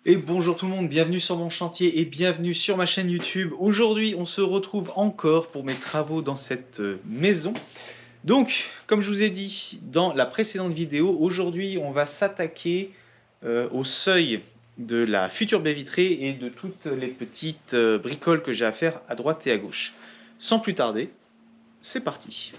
Et bonjour tout le monde, bienvenue sur mon chantier et bienvenue sur ma chaîne YouTube. Aujourd'hui, on se retrouve encore pour mes travaux dans cette maison. Donc, comme je vous ai dit dans la précédente vidéo, aujourd'hui, on va s'attaquer au seuil de la future baie vitrée et de toutes les petites bricoles que j'ai à faire à droite et à gauche. Sans plus tarder, c'est parti.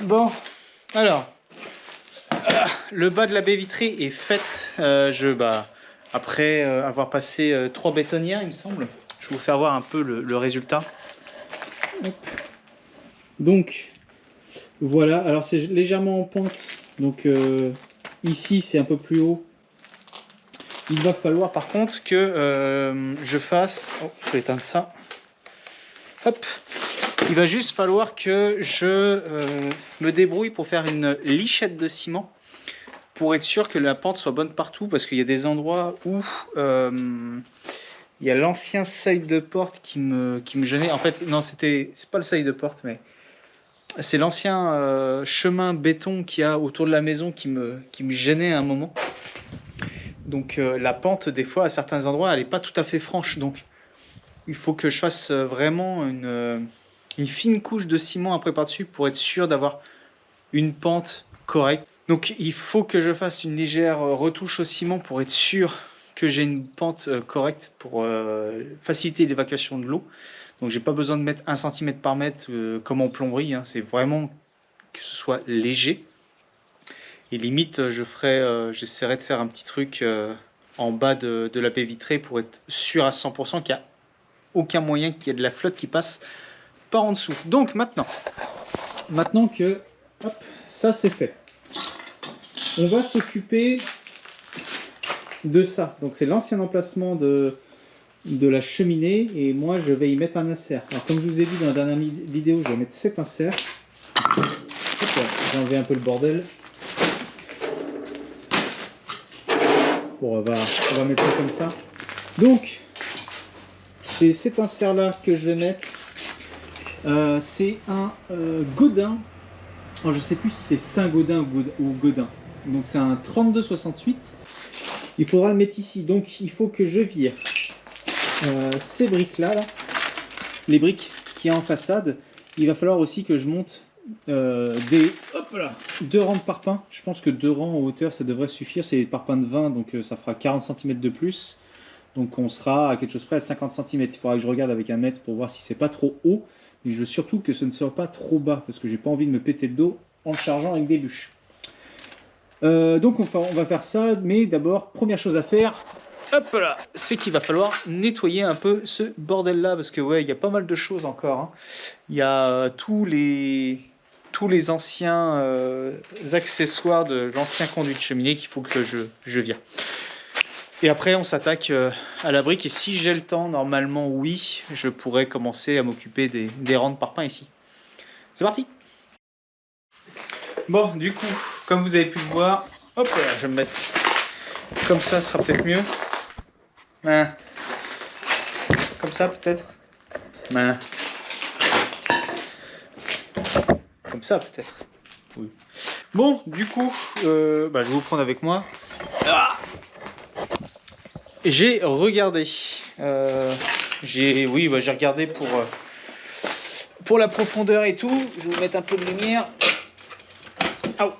Bon, alors, le bas de la baie vitrée est fait. Après avoir passé 3 bétonnières, il me semble. Je vais vous faire voir un peu le résultat. Hop. Donc, voilà. Alors, c'est légèrement en pente. Donc, ici, c'est un peu plus haut. Il va falloir, par contre, que je fasse... Oh, je vais éteindre ça. Hop. Il va juste falloir que je me débrouille pour faire une lichette de ciment pour être sûr que la pente soit bonne partout, parce qu'il y a des endroits où il y a l'ancien seuil de porte qui me gênait. En fait, non, c'est pas le seuil de porte, mais c'est l'ancien chemin béton qu'il y a autour de la maison qui me gênait à un moment. Donc la pente, des fois, à certains endroits, elle n'est pas tout à fait franche. Donc il faut que je fasse vraiment une fine couche de ciment après par-dessus pour être sûr d'avoir une pente correcte. Donc il faut que je fasse une légère retouche au ciment pour être sûr que j'ai une pente correcte pour faciliter l'évacuation de l'eau. Donc j'ai pas besoin de mettre 1 cm par mètre comme en plomberie, hein. C'est vraiment que ce soit léger. Et limite j'essaierai de faire un petit truc en bas de la baie vitrée pour être sûr à 100% qu'il n'y a aucun moyen qu'il y ait de la flotte qui passe par en dessous. Donc maintenant que hop, ça c'est fait, on va s'occuper de ça. Donc c'est l'ancien emplacement de la cheminée et moi je vais y mettre un insert. Alors, comme je vous ai dit dans la dernière vidéo, je vais mettre cet insert. J'ai enlevé un peu le bordel. Bon, on va mettre ça comme ça. Donc c'est cet insert là que je vais mettre. C'est un Godin Alors, je sais plus si c'est Saint-Gaudin ou Gaudin. Donc c'est un 3268. Il faudra le mettre ici. Donc il faut que je vire ces briques-là, là, les briques qu'il y a en façade. Il va falloir aussi que je monte deux rangs de parpaings. Je pense que 2 rangs en hauteur, ça devrait suffire. C'est des parpaings de 20, donc ça fera 40 cm de plus. Donc on sera à quelque chose près à 50 cm. Il faudra que je regarde avec un mètre pour voir si c'est pas trop haut. Mais je veux surtout que ce ne soit pas trop bas, parce que j'ai pas envie de me péter le dos en le chargeant avec des bûches. Donc on va faire ça, mais d'abord, première chose à faire, hop là, c'est qu'il va falloir nettoyer un peu ce bordel-là, parce que ouais, il y a pas mal de choses encore. Hein. Il y a tous les anciens accessoires de l'ancien conduit de cheminée qu'il faut que je vire. Et après, on s'attaque à la brique, et si j'ai le temps, normalement, oui, je pourrais commencer à m'occuper des rangs de parpaings ici. C'est parti! Bon, du coup, comme vous avez pu le voir, hop là, je vais me mettre comme ça, ce sera peut-être mieux. Comme ça, peut-être. Comme ça, peut-être. Oui. Bon, du coup, je vais vous prendre avec moi. J'ai regardé. J'ai regardé pour la profondeur et tout. Je vais vous mettre un peu de lumière. Oh.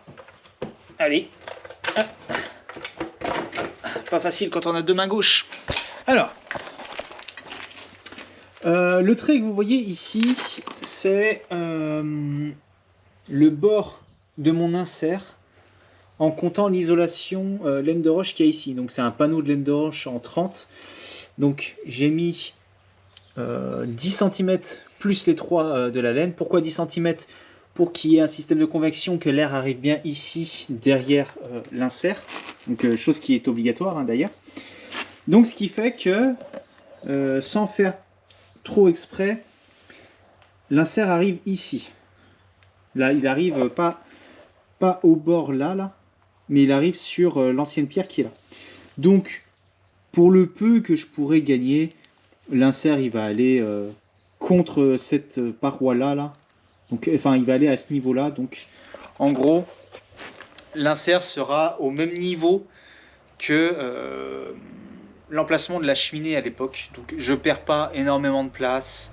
Allez. Ah. Pas facile quand on a 2 mains gauches. Alors, le trait que vous voyez ici, c'est le bord de mon insert en comptant l'isolation laine de roche qu'il y a ici. Donc c'est un panneau de laine de roche en 30. Donc j'ai mis 10 cm plus les 3 de la laine. Pourquoi 10 cm? Pour qu'il y ait un système de convection, que l'air arrive bien ici, derrière l'insert. Donc, chose qui est obligatoire hein, d'ailleurs. Donc, ce qui fait que, sans faire trop exprès, l'insert arrive ici. Là, il arrive pas au bord là, mais il arrive sur l'ancienne pierre qui est là. Donc, pour le peu que je pourrais gagner, l'insert, il va aller contre cette paroi-là, là. Donc, enfin, il va aller à ce niveau-là. Donc, en gros, l'insert sera au même niveau que l'emplacement de la cheminée à l'époque. Donc, je perds pas énormément de place.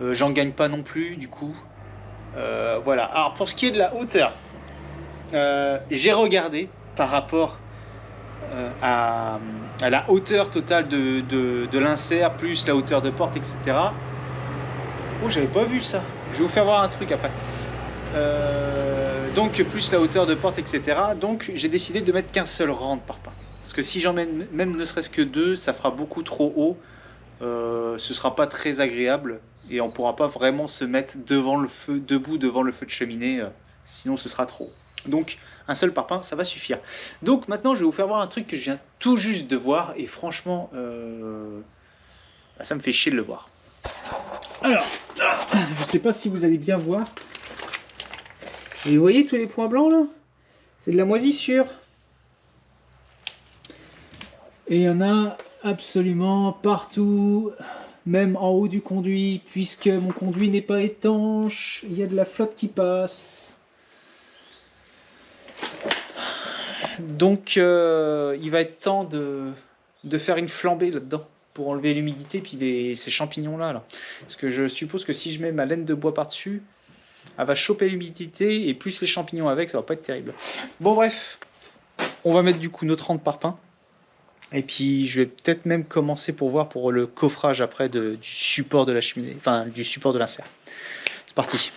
J'en gagne pas non plus, du coup. Voilà. Alors, pour ce qui est de la hauteur, j'ai regardé par rapport à la hauteur totale de l'insert, plus la hauteur de porte, etc. Oh, j'avais pas vu ça. Je vais vous faire voir un truc après. Donc, plus la hauteur de porte, etc. Donc, j'ai décidé de mettre qu'un seul rang de parpaing. Parce que si j'en mets même ne serait-ce que 2, ça fera beaucoup trop haut. Ce sera pas très agréable. Et on pourra pas vraiment se mettre devant le feu, debout devant le feu de cheminée. Sinon, ce sera trop. Donc, un seul parpaing, ça va suffire. Donc, maintenant, je vais vous faire voir un truc que je viens tout juste de voir. Et franchement, ça me fait chier de le voir. Alors, je ne sais pas si vous allez bien voir. Et vous voyez tous les points blancs là? C'est de la moisissure. Et il y en a absolument partout, même en haut du conduit, puisque mon conduit n'est pas étanche. Il y a de la flotte qui passe. Donc, il va être temps de faire une flambée là-dedans, pour enlever l'humidité puis ces champignons là. Parce que je suppose que si je mets ma laine de bois par-dessus, elle va choper l'humidité et plus les champignons avec, ça va pas être terrible. Bon bref, on va mettre du coup notre rang de parpaing. Et puis je vais peut-être même commencer pour voir pour le coffrage après du support de la cheminée, enfin du support de l'insert. C'est parti.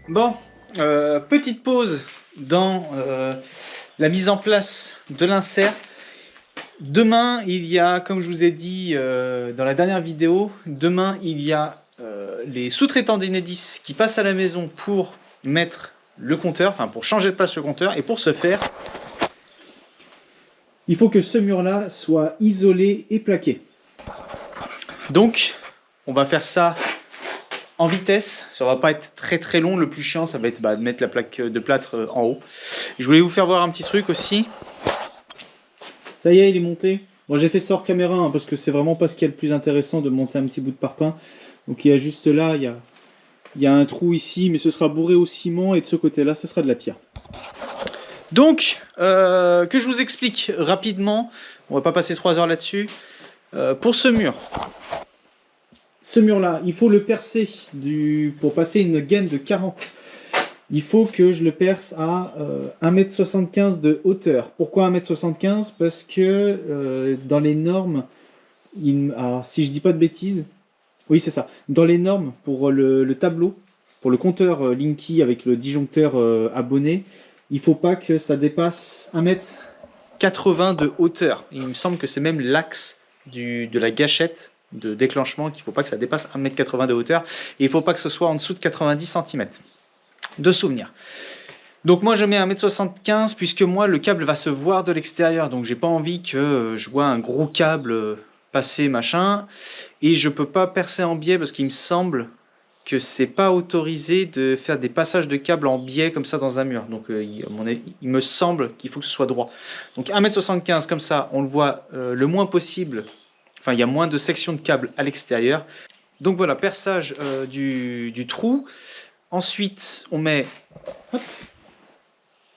Bon, petite pause dans la mise en place de l'insert. Demain, il y a, comme je vous ai dit dans la dernière vidéo, demain, il y a les sous-traitants d'Enedis qui passent à la maison pour mettre le compteur, enfin pour changer de place le compteur. Et pour ce faire, il faut que ce mur-là soit isolé et plaqué. Donc, on va faire ça en vitesse. Ça va pas être très très long. Le plus chiant, ça va être de mettre la plaque de plâtre en haut. Je voulais vous faire voir un petit truc aussi. Ça y est, il est monté. Bon, j'ai fait ça hors caméra hein, parce que c'est vraiment pas ce qui est le plus intéressant de monter un petit bout de parpaing. Donc il y a juste là, il y a un trou ici, mais ce sera bourré au ciment et de ce côté-là, ce sera de la pierre. Donc, que je vous explique rapidement, on va pas passer 3 heures là-dessus. Pour ce mur-là, il faut le percer pour passer une gaine de 40. Il faut que je le perce à 1,75 m de hauteur. Pourquoi 1,75 m? Parce que dans les normes, alors, si je dis pas de bêtises, oui c'est ça, dans les normes pour le tableau, pour le compteur Linky avec le disjoncteur abonné, il ne faut pas que ça dépasse 1,80 m de hauteur. Il me semble que c'est même l'axe de la gâchette de déclenchement qu'il ne faut pas que ça dépasse 1,80 m de hauteur. Et il ne faut pas que ce soit en dessous de 90 cm. De souvenir. Donc moi je mets 1,75 m puisque moi le câble va se voir de l'extérieur. Donc j'ai pas envie que je vois un gros câble passer machin. Et je peux pas percer en biais parce qu'il me semble que c'est pas autorisé de faire des passages de câbles en biais comme ça dans un mur. Donc il me semble qu'il faut que ce soit droit. Donc 1,75 m comme ça, on le voit le moins possible. Enfin il y a moins de sections de câbles à l'extérieur. Donc voilà, perçage du trou. Ensuite, on met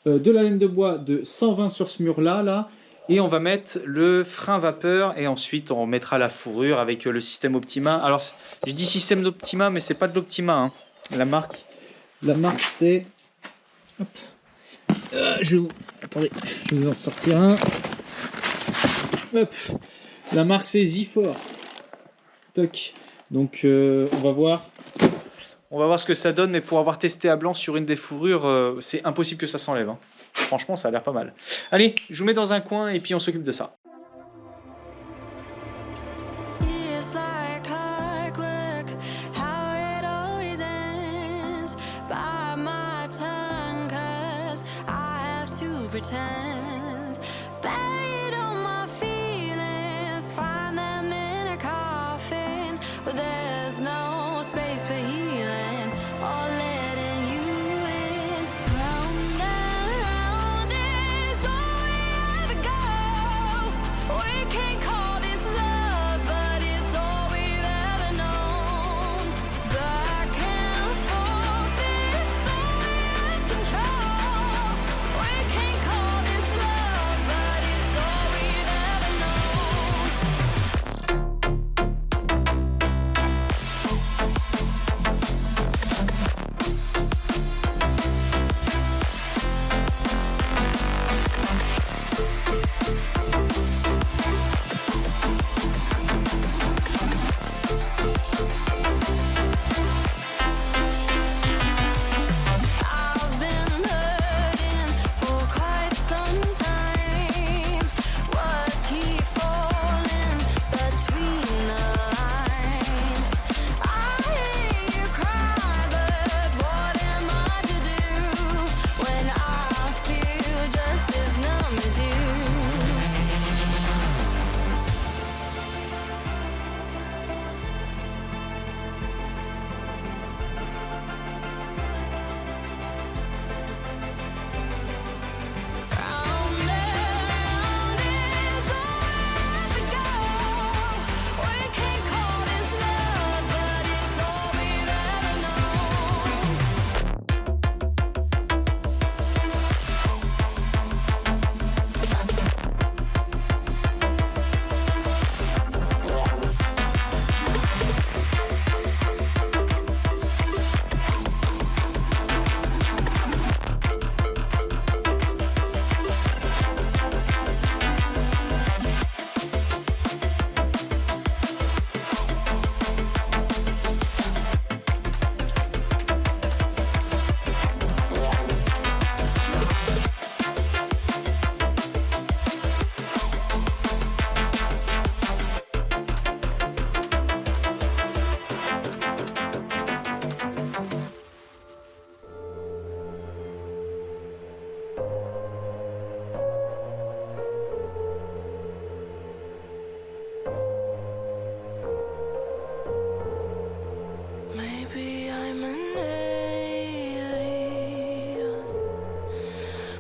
de la laine de bois de 120 sur ce mur-là, et on va mettre le frein vapeur, et ensuite on mettra la fourrure avec le système Optima. Alors, je dis système d'Optima, mais c'est pas de l'Optima. Hein. La marque c'est... Attendez, je vais vous en sortir un. Hop. La marque c'est Zifor. Toc. Donc, on va voir. On va voir ce que ça donne, mais pour avoir testé à blanc sur une des fourrures, c'est impossible que ça s'enlève. Hein. Franchement, ça a l'air pas mal. Allez, je vous mets dans un coin et puis on s'occupe de ça.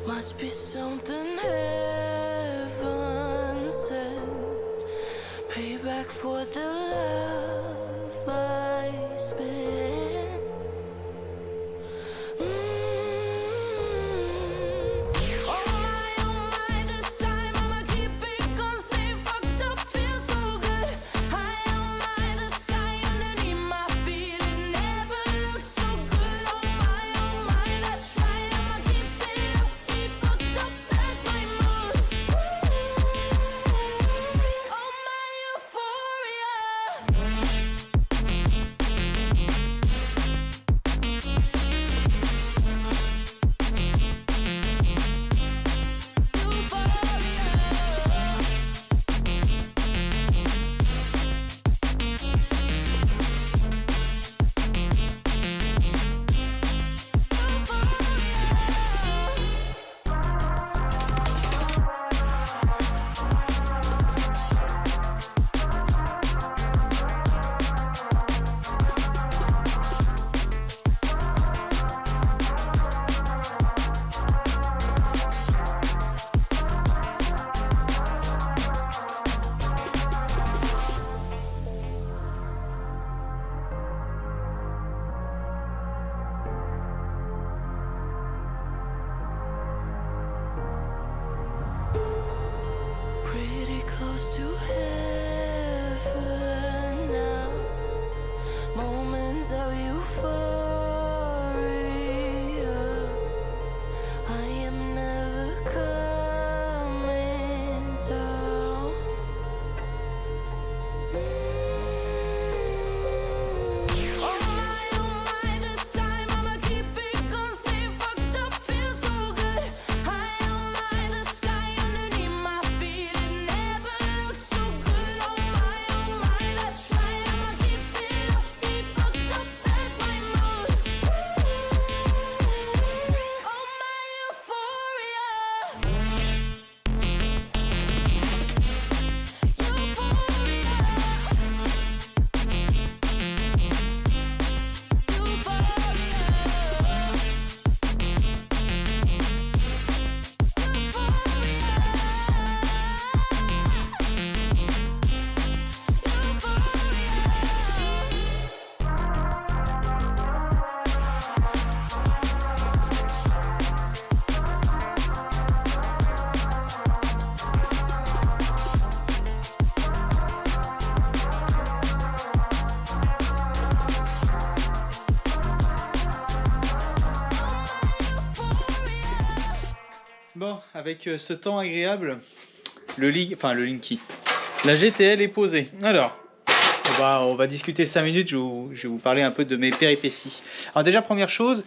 Must be something heaven sends. Payback for the love I spent. Oh my, this time I'ma keep it gonna stay fucked up, feel so good. High on my, the sky underneath my feet, it never looked so good. Oh my, that's right, I'ma keep it up, stay fucked up, that's my mood. Oh my euphoria. Pretty close to heaven now. Moments of euphoria. I am never coming down. Oh my, this time I'ma keep it gonna stay fucked up, feel so good. High on my, the sky underneath my feet, it never looked so good. Oh my, that's right, I'ma keep it up, stay fucked up, that's my mood. Oh my euphoria. Bon, avec ce temps agréable, le Linky, la GTL est posée. Alors, on va discuter 5 minutes, je vais vous parler un peu de mes péripéties. Alors déjà, première chose,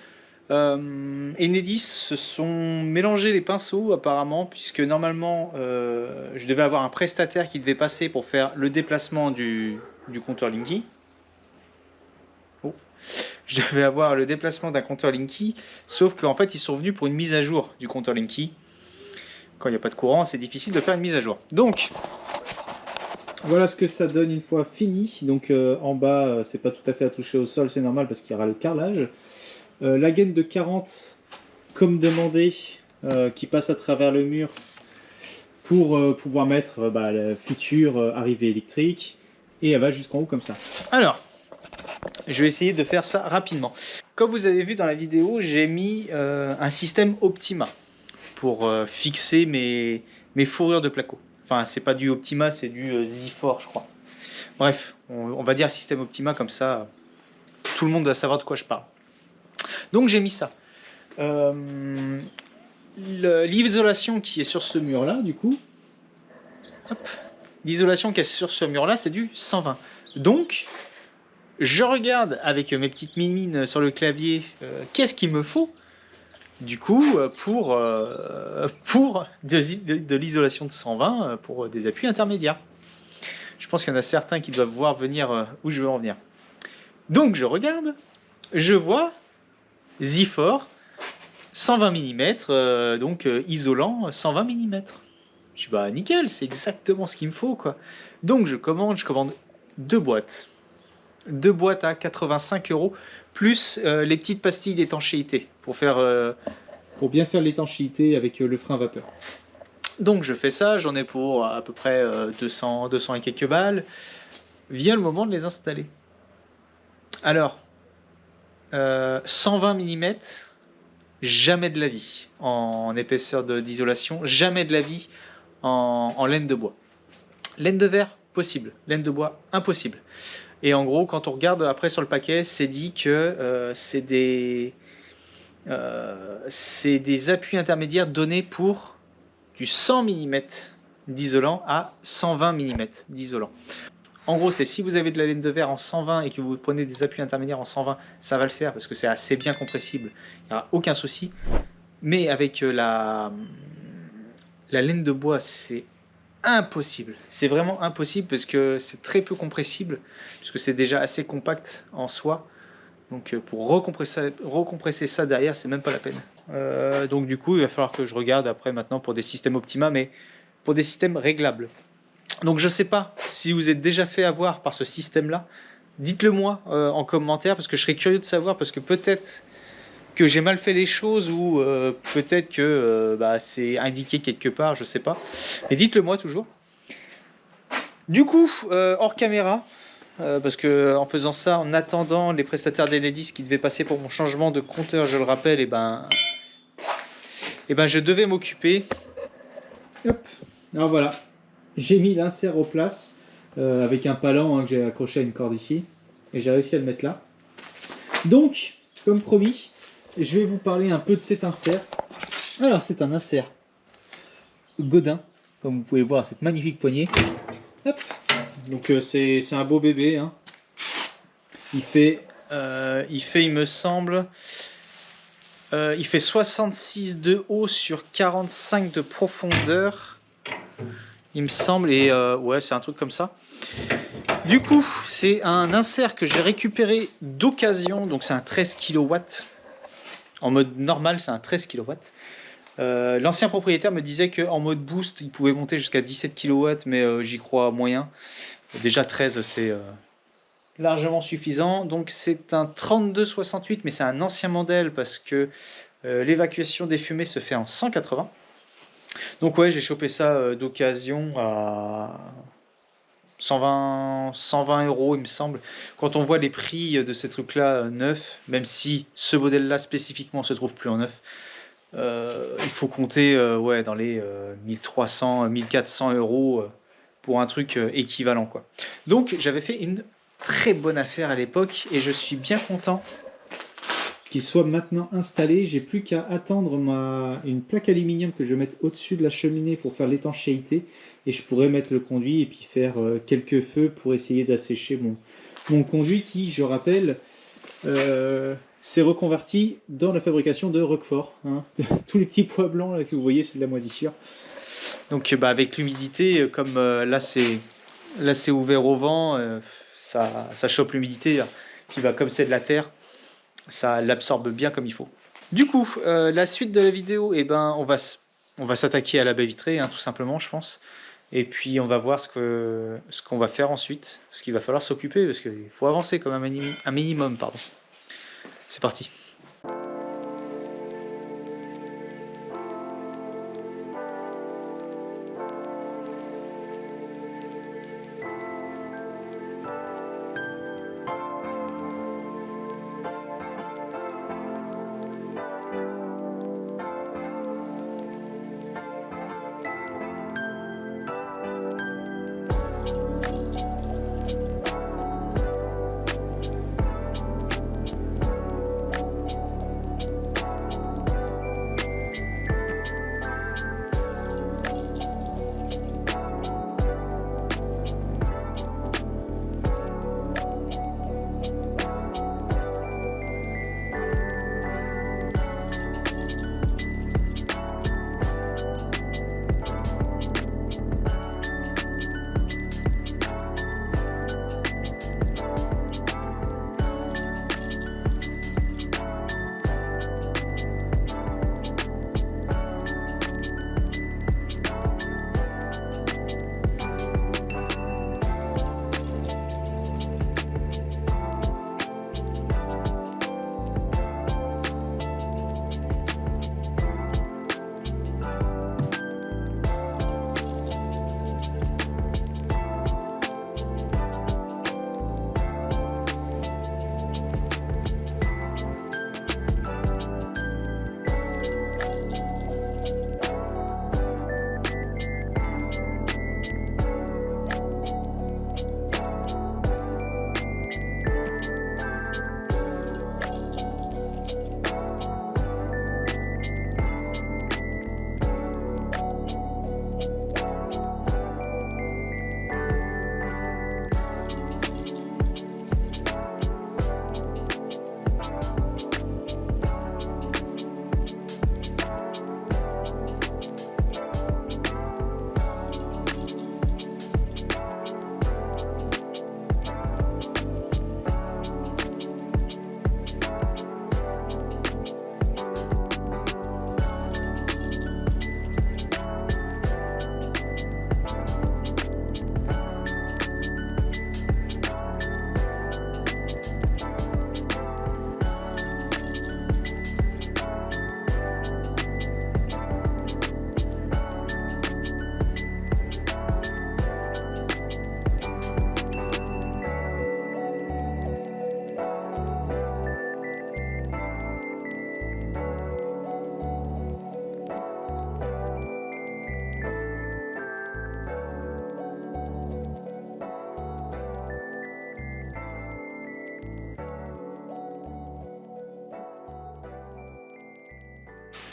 Enedis se sont mélangés les pinceaux apparemment, puisque normalement, je devais avoir un prestataire qui devait passer pour faire le déplacement du compteur Linky. Oh. Je devais avoir le déplacement d'un compteur Linky, sauf qu'en fait ils sont venus pour une mise à jour du compteur Linky. Quand il n'y a pas de courant, c'est difficile de faire une mise à jour. Donc, voilà ce que ça donne une fois fini. Donc en bas, c'est pas tout à fait à toucher au sol, c'est normal parce qu'il y aura le carrelage. La gaine de 40, comme demandé, qui passe à travers le mur pour pouvoir mettre la future arrivée électrique. Et elle va jusqu'en haut comme ça. Alors, je vais essayer de faire ça rapidement. Comme vous avez vu dans la vidéo, j'ai mis un système Optima pour fixer mes fourrures de placo. Enfin, c'est pas du Optima, c'est du Z4, je crois. Bref, on va dire système Optima, comme ça, tout le monde va savoir de quoi je parle. Donc j'ai mis ça. L'isolation qui est sur ce mur-là, du coup, l'isolation qui est sur ce mur-là, c'est du 120. Donc, je regarde avec mes petites mimines sur le clavier qu'est-ce qu'il me faut du coup pour de l'isolation de 120 pour des appuis intermédiaires. Je pense qu'il y en a certains qui doivent voir venir où je veux en venir. Donc je regarde, je vois Z4 120 mm, donc isolant 120 mm. Je dis bah nickel, c'est exactement ce qu'il me faut quoi. Donc je commande 2 boîtes. 2 boîtes à 85 € plus les petites pastilles d'étanchéité pour faire pour bien faire l'étanchéité avec le frein vapeur. Donc je fais ça, j'en ai pour à peu près 200 et quelques balles. Vient le moment de les installer. Alors, 120 mm, jamais de la vie en épaisseur d'isolation, jamais de la vie en laine de bois. Laine de verre, possible. Laine de bois, impossible. Et en gros, quand on regarde après sur le paquet, c'est dit que c'est des appuis intermédiaires donnés pour du 100 mm d'isolant à 120 mm d'isolant. En gros, c'est si vous avez de la laine de verre en 120 et que vous prenez des appuis intermédiaires en 120, ça va le faire parce que c'est assez bien compressible, il n'y aura aucun souci. Mais avec la laine de bois, c'est impossible. C'est vraiment impossible parce que c'est très peu compressible, puisque c'est déjà assez compact en soi. Donc pour recompresser ça derrière, c'est même pas la peine. Donc du coup, il va falloir que je regarde après maintenant pour des systèmes Optima, mais pour des systèmes réglables. Donc je sais pas si vous êtes déjà fait avoir par ce système-là. Dites-le moi en commentaire, parce que je serais curieux de savoir, parce que peut-être que j'ai mal fait les choses ou peut-être que c'est indiqué quelque part, je sais pas. Mais dites-le moi toujours. Du coup, hors caméra, parce que en faisant ça, en attendant les prestataires d'Enedis qui devaient passer pour mon changement de compteur, je le rappelle, et ben je devais m'occuper. Hop. Alors voilà, j'ai mis l'insert au place avec un palan que j'ai accroché à une corde ici. Et j'ai réussi à le mettre là. Donc, comme promis, je vais vous parler un peu de cet insert. Alors, c'est un insert Godin, comme vous pouvez le voir, cette magnifique poignée. Hop. Donc, c'est un beau bébé. Hein. Il fait, il me semble, il fait 66 de haut sur 45 de profondeur. Il me semble, et ouais, c'est un truc comme ça. Du coup, c'est un insert que j'ai récupéré d'occasion, donc c'est un 13 kW. En mode normal, c'est un 13 kW. L'ancien propriétaire me disait qu'en mode boost, il pouvait monter jusqu'à 17 kW, mais j'y crois moyen. Déjà 13, c'est largement suffisant. Donc c'est un 3268, mais c'est un ancien modèle parce que l'évacuation des fumées se fait en 180. Donc ouais, j'ai chopé ça d'occasion à 120 €, il me semble. Quand on voit les prix de ces trucs-là neufs, même si ce modèle-là spécifiquement se trouve plus en neuf, il faut compter ouais, dans les 1300, 1400 € pour un truc équivalent, quoi. Donc j'avais fait une très bonne affaire à l'époque et je suis bien content qu'il soit maintenant installé. J'ai plus qu'à attendre une plaque aluminium que je vais mettre au-dessus de la cheminée pour faire l'étanchéité, et je pourrais mettre le conduit et puis faire quelques feux pour essayer d'assécher mon conduit qui, je rappelle, s'est reconverti dans la fabrication de Roquefort. Hein. Tous les petits pois blancs là, que vous voyez, c'est de la moisissure. Donc avec l'humidité, comme là c'est ouvert au vent, ça chope l'humidité, qui va, comme c'est de la terre, ça l'absorbe bien comme il faut. Du coup, la suite de la vidéo, eh ben, on va s'attaquer à la baie vitrée, hein, tout simplement, je pense. Et puis on va voir ce qu'on va faire ensuite, ce qu'il va falloir s'occuper, parce qu'il faut avancer quand même un minimum, pardon. C'est parti.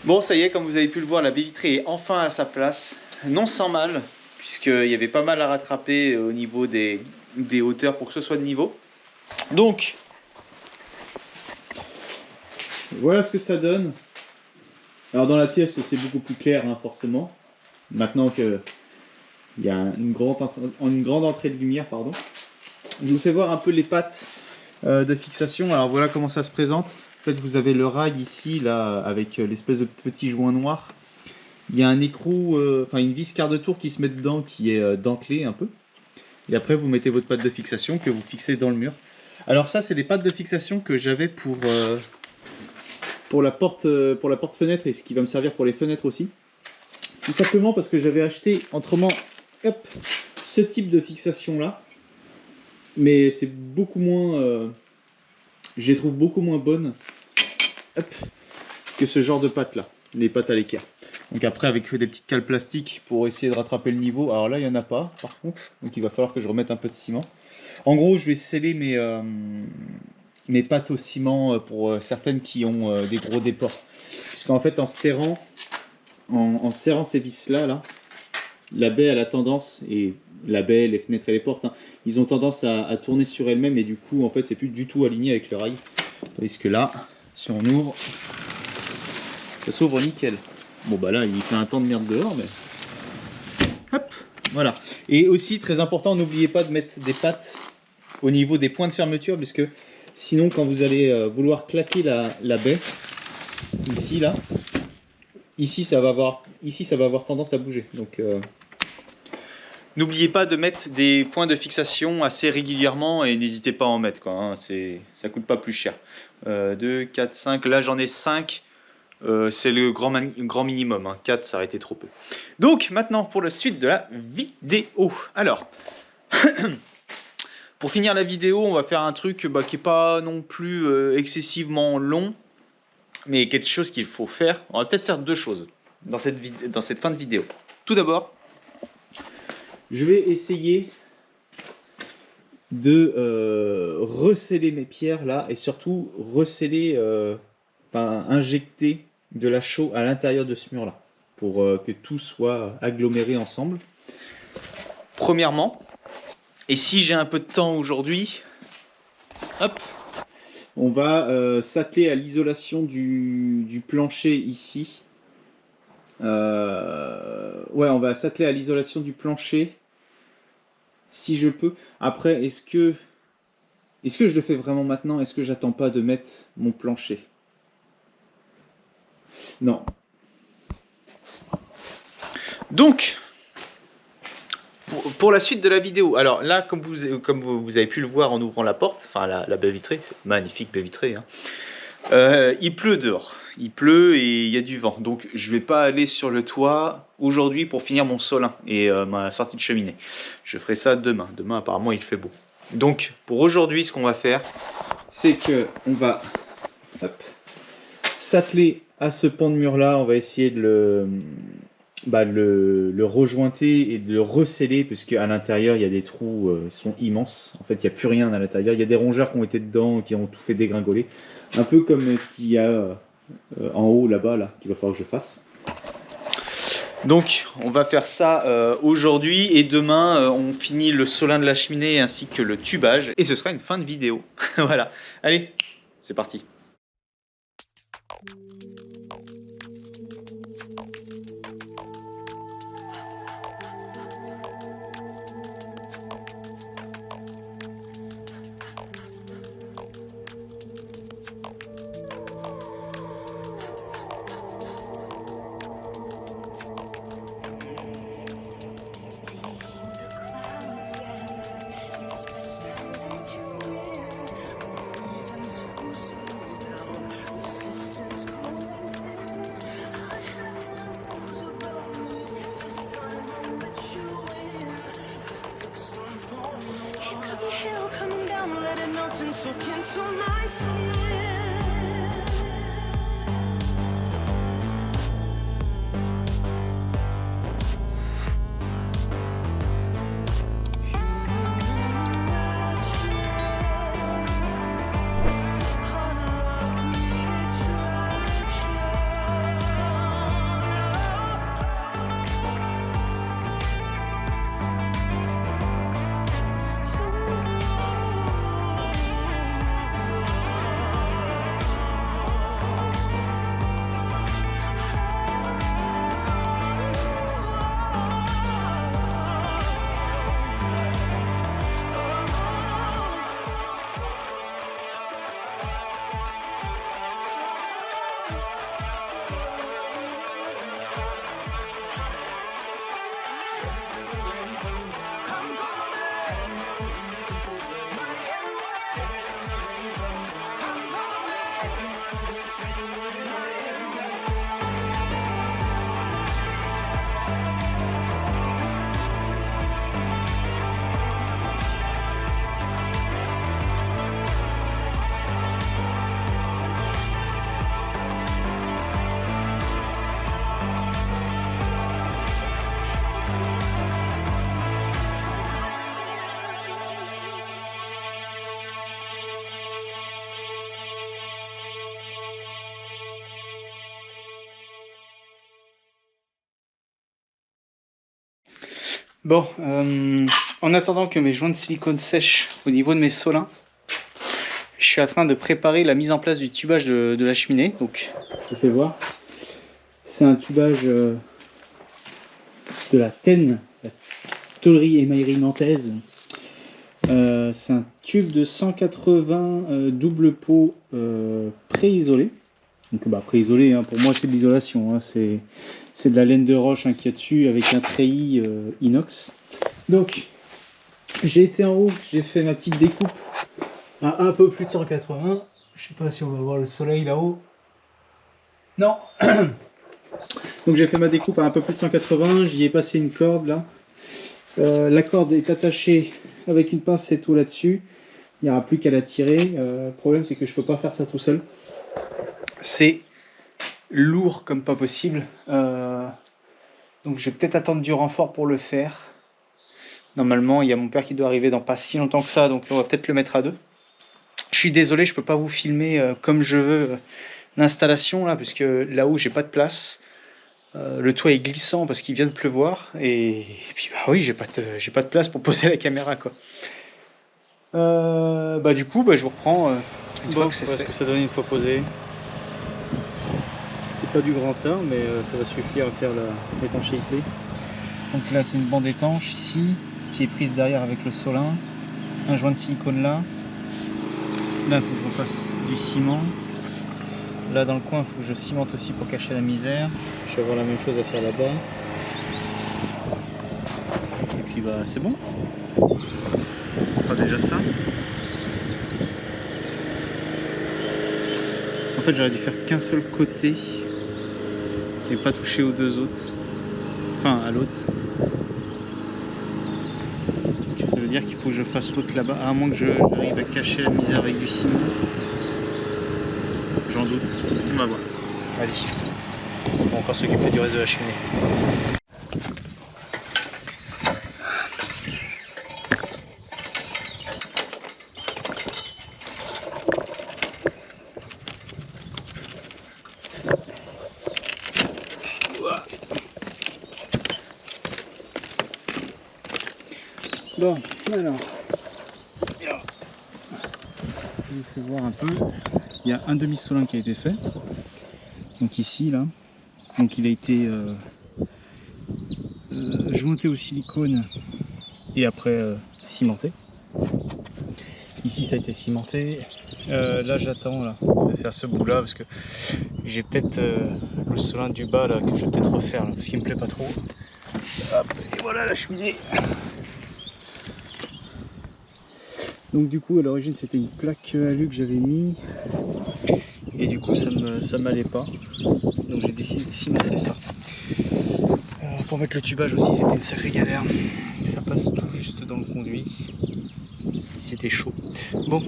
Bon, ça y est, comme vous avez pu le voir, la baie vitrée est enfin à sa place. Non sans mal, puisqu'il y avait pas mal à rattraper au niveau des hauteurs pour que ce soit de niveau. Donc, Voilà ce que ça donne. Alors dans la pièce, c'est beaucoup plus clair, hein, forcément. Maintenant qu'il y a une grande entrée de lumière, pardon. Je vous fais voir un peu les pattes de fixation. Alors voilà comment ça se présente. En fait, vous avez le rail ici, là, avec l'espèce de petit joint noir. Il y a un écrou, enfin une vis quart de tour qui se met dedans, qui est dentelée un peu. Et après, vous mettez votre patte de fixation que vous fixez dans le mur. Alors ça, c'est les pattes de fixation que j'avais pour la porte-fenêtre et ce qui va me servir pour les fenêtres aussi. Tout simplement parce que j'avais acheté autrement, hop, ce type de fixation là. Mais c'est beaucoup moins... je les trouve beaucoup moins bonnes, hop, que ce genre de pattes là, les pattes à l'équerre. Donc après, avec des petites cales plastiques pour essayer de rattraper le niveau. Alors là, il n'y en a pas par contre, donc il va falloir que je remette un peu de ciment. En gros, je vais sceller mes pattes au ciment pour certaines qui ont des gros déports. Puisqu'en fait, en serrant ces vis là, la baie elle a tendance, et la baie, les fenêtres et les portes, hein, ils ont tendance à tourner sur elles-mêmes et du coup, en fait, c'est plus du tout aligné avec le rail. Tandis que là, si on ouvre, ça s'ouvre nickel. Bon bah là, il fait un temps de merde dehors, mais hop, voilà. Et aussi, très important, n'oubliez pas de mettre des pattes au niveau des points de fermeture, puisque sinon, quand vous allez vouloir claquer la baie, ici, là, ici, ça va avoir tendance à bouger. Donc, n'oubliez pas de mettre des points de fixation assez régulièrement et n'hésitez pas à en mettre, quoi, hein, ça coûte pas plus cher. 2, 4, 5, là j'en ai 5. C'est le grand minimum, hein. 4 ça aurait été trop peu. Donc maintenant pour la suite de la vidéo. Alors, pour finir la vidéo, on va faire un truc qui n'est pas non plus excessivement long, mais quelque chose qu'il faut faire. On va peut-être faire deux choses dans cette fin de vidéo. Tout d'abord, je vais essayer de resceller mes pierres là et surtout resceller, injecter de la chaux à l'intérieur de ce mur là pour que tout soit aggloméré ensemble. Premièrement, et si j'ai un peu de temps aujourd'hui, hop, on va s'atteler à l'isolation du plancher ici. On va s'atteler à l'isolation du plancher si je peux. Après, est-ce que je le fais vraiment maintenant? Est-ce que j'attends pas de mettre mon plancher? Non. Donc, pour la suite de la vidéo, alors là, comme vous avez pu le voir en ouvrant la porte, enfin la baie vitrée, c'est magnifique baie vitrée, hein. Il pleut dehors, il pleut et il y a du vent, donc je vais pas aller sur le toit aujourd'hui pour finir mon solin et ma sortie de cheminée. Je ferai ça demain. Demain apparemment il fait beau. Donc pour aujourd'hui, ce qu'on va faire, c'est que on va s'atteler à ce pan de mur là. On va essayer de le rejointer et de le resceller, puisque à l'intérieur il y a des trous, sont immenses. En fait, il n'y a plus rien à l'intérieur. Il y a des rongeurs qui ont été dedans, qui ont tout fait dégringoler. Un peu comme ce qu'il y a en haut là-bas, qu'il va falloir que je fasse. Donc on va faire ça aujourd'hui et demain on finit le solin de la cheminée ainsi que le tubage et ce sera une fin de vidéo. Voilà, allez, c'est parti. Soak into my skin. Bon, en attendant que mes joints de silicone sèchent au niveau de mes solins, je suis en train de préparer la mise en place du tubage de la cheminée. Donc, Je vous fais voir. C'est un tubage de la TEN, la tôlerie émaillerie nantaise. C'est un tube de 180 double pot pré-isolé. Donc pré-isolé, hein, pour moi c'est de l'isolation. Hein, c'est de la laine de roche hein, qu'il y a dessus avec un treillis inox. Donc j'ai été en haut, j'ai fait ma petite découpe à un peu plus de 180. Je sais pas si on va voir le soleil là-haut. Non. Donc j'ai fait ma découpe à un peu plus de 180, j'y ai passé une corde là. La corde est attachée avec une pince et tout là-dessus. Il n'y aura plus qu'à la tirer. Le problème c'est que je peux pas faire ça tout seul. c'est lourd comme pas possible. Donc je vais peut-être attendre du renfort pour le faire. Normalement, il y a mon père qui doit arriver dans pas si longtemps que ça, donc on va peut-être le mettre à deux. Je suis désolé, je peux pas vous filmer comme je veux l'installation là, parce que là-haut j'ai pas de place. Le toit est glissant parce qu'il vient de pleuvoir et puis bah oui, j'ai pas de place pour poser la caméra quoi. Du coup, je vous reprends une fois que c'est fait. Ce que ça donne une fois posé. C'est pas du grand art, mais ça va suffire à faire l'étanchéité. Donc là, c'est une bande étanche ici, qui est prise derrière avec le solin. Un joint de silicone là. Là, il faut que je refasse du ciment. Là, dans le coin, il faut que je cimente aussi pour cacher la misère. Je vais avoir la même chose à faire là-bas. Et puis, c'est bon. Ce sera déjà ça. En fait, j'aurais dû faire qu'un seul côté et pas toucher aux deux autres. Enfin, à l'autre. Parce que ça veut dire qu'il faut que je fasse l'autre là-bas, à moins que j'arrive à cacher la misère avec du ciment. J'en doute. On va voir. Allez, on va encore s'occuper du reste de la cheminée. Bon, alors, je vous fais voir un peu. Il y a un demi-solin qui a été fait. Donc ici, là. Donc il a été jointé au silicone et après cimenté. Ici, ça a été cimenté. Là, j'attends de faire ce bout-là parce que j'ai peut-être le solin du bas là que je vais peut-être refaire là, parce qu'il me plaît pas trop. Hop, et voilà la cheminée. Donc du coup à l'origine c'était une plaque alu que j'avais mis et du coup ça m'allait pas, donc j'ai décidé de cimenter ça. Pour mettre le tubage aussi c'était une sacrée galère, ça passe tout juste dans le conduit, c'était chaud. Bon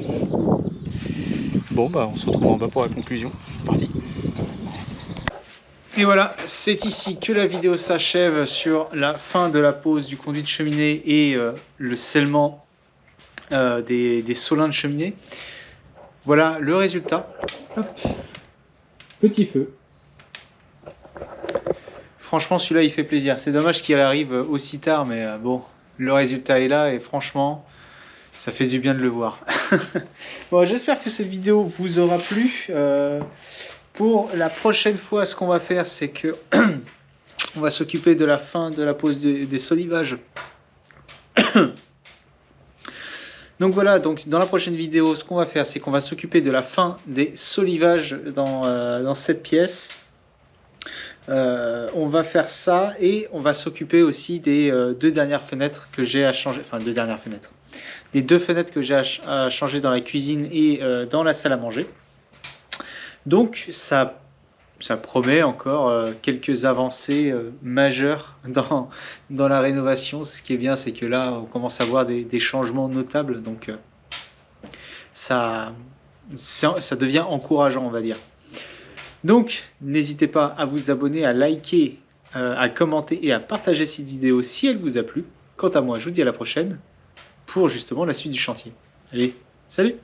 on se retrouve en bas pour la conclusion, c'est parti. Et voilà, c'est ici que la vidéo s'achève sur la fin de la pose du conduit de cheminée et le scellement des solins de cheminée. Voilà le résultat. Hop. Petit feu. Franchement celui-là il fait plaisir. C'est dommage qu'il arrive aussi tard, mais bon, le résultat est là et franchement ça fait du bien de le voir. Bon, j'espère que cette vidéo vous aura plu. Pour la prochaine fois, ce qu'on va faire, c'est que on va s'occuper de la fin de la pose des solivages. Donc voilà, donc dans la prochaine vidéo, ce qu'on va faire, c'est qu'on va s'occuper de la fin des solivages dans cette pièce. On va faire ça et on va s'occuper aussi des deux dernières fenêtres que j'ai à changer. Enfin, deux dernières fenêtres. Des deux fenêtres que j'ai à changer dans la cuisine et dans la salle à manger. Donc ça promet encore quelques avancées majeures dans la rénovation. Ce qui est bien, c'est que là, on commence à voir des changements notables. Donc ça devient encourageant, on va dire. Donc, n'hésitez pas à vous abonner, à liker, à commenter et à partager cette vidéo si elle vous a plu. Quant à moi, je vous dis à la prochaine pour justement la suite du chantier. Allez, salut!